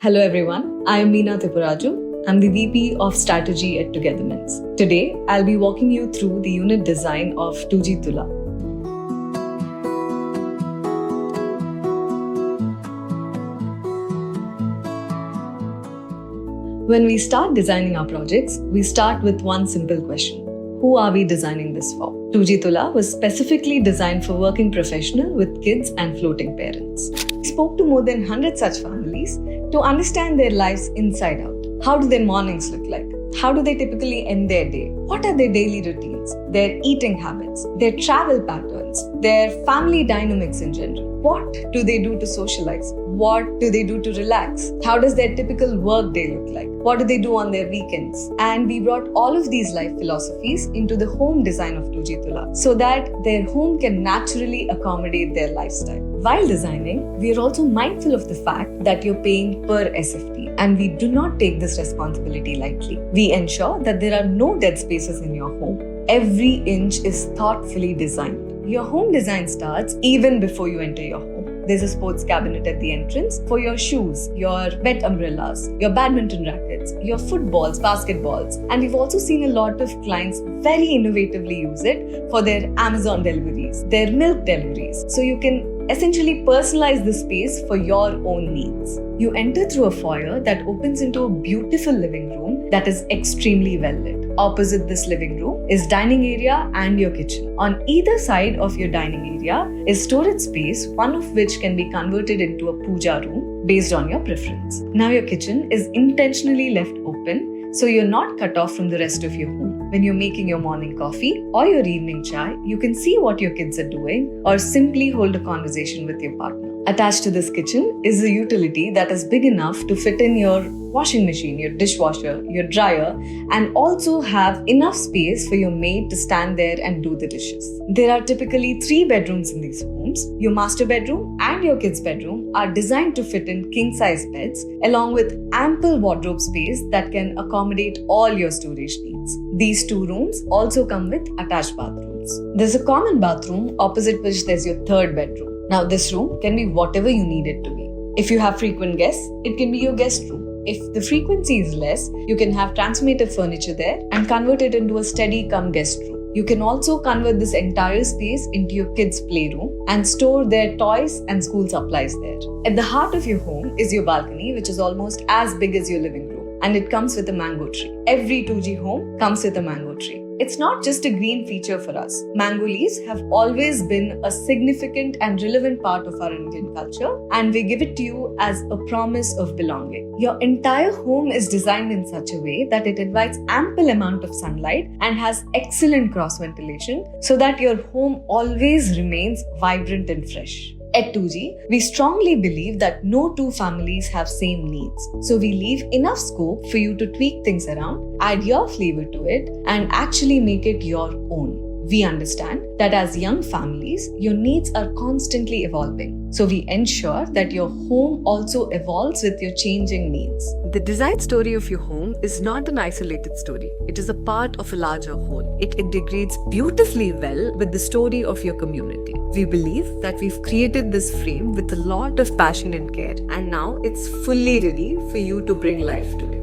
Hello everyone, I am Meena Thipuraju. I'm the VP of Strategy at Togetherness. Today, I'll be walking you through the unit design of 2G Tula. When we start designing our projects, we start with one simple question. Who are we designing this for? 2G Tula was specifically designed for working professionals with kids and floating parents. We spoke to more than 100 such families to understand their lives inside out. How do their mornings look like? How do they typically end their day? What are their daily routines, their eating habits, their travel patterns, their family dynamics in general? What do they do to socialize? What do they do to relax? How does their typical work day look like? What do they do on their weekends? And we brought all of these life philosophies into the home design of 2G Tula so that their home can naturally accommodate their lifestyle. While designing, we are also mindful of the fact that you're paying per SFT, and we do not take this responsibility lightly. We ensure that there are no dead spaces in your home. Every inch is thoughtfully designed. Your home design starts even before you enter your home. There's a sports cabinet at the entrance for your shoes, your wet umbrellas, your badminton rackets, your footballs, basketballs. And we've also seen a lot of clients very innovatively use it for their Amazon deliveries, their milk deliveries. So you can essentially personalize the space for your own needs. You enter through a foyer that opens into a beautiful living room that is extremely well lit. Opposite this living room is dining area and your kitchen. On either side of your dining area is storage space, one of which can be converted into a puja room based on your preference. Now your kitchen is intentionally left open so you're not cut off from the rest of your home. When you're making your morning coffee or your evening chai, you can see what your kids are doing or simply hold a conversation with your partner. Attached to this kitchen is a utility that is big enough to fit in your washing machine, your dishwasher, your dryer, and also have enough space for your maid to stand there and do the dishes. There are typically 3 bedrooms in these homes. Your master bedroom and your kids' bedroom are designed to fit in king-size beds along with ample wardrobe space that can accommodate all your storage needs. These 2 rooms also come with attached bathrooms. There's a common bathroom opposite which there's your 3rd bedroom. Now this room can be whatever you need it to be. If you have frequent guests, it can be your guest room. If the frequency is less, you can have transformative furniture there and convert it into a steady come guest room. You can also convert this entire space into your kids' playroom and store their toys and school supplies there. At the heart of your home is your balcony, which is almost as big as your living room, and it comes with a mango tree. Every 2G home comes with a mango tree. It's not just a green feature for us. Mango leaves have always been a significant and relevant part of our Indian culture, and we give it to you as a promise of belonging. Your entire home is designed in such a way that it invites ample amount of sunlight and has excellent cross ventilation so that your home always remains vibrant and fresh. At 2G, we strongly believe that no 2 families have same needs. So we leave enough scope for you to tweak things around, add your flavor to it, and actually make it your own. We understand that as young families, your needs are constantly evolving. So we ensure that your home also evolves with your changing needs. The design story of your home is not an isolated story. It is a part of a larger whole. It integrates beautifully well with the story of your community. We believe that we've created this frame with a lot of passion and care, and now it's fully ready for you to bring life to it.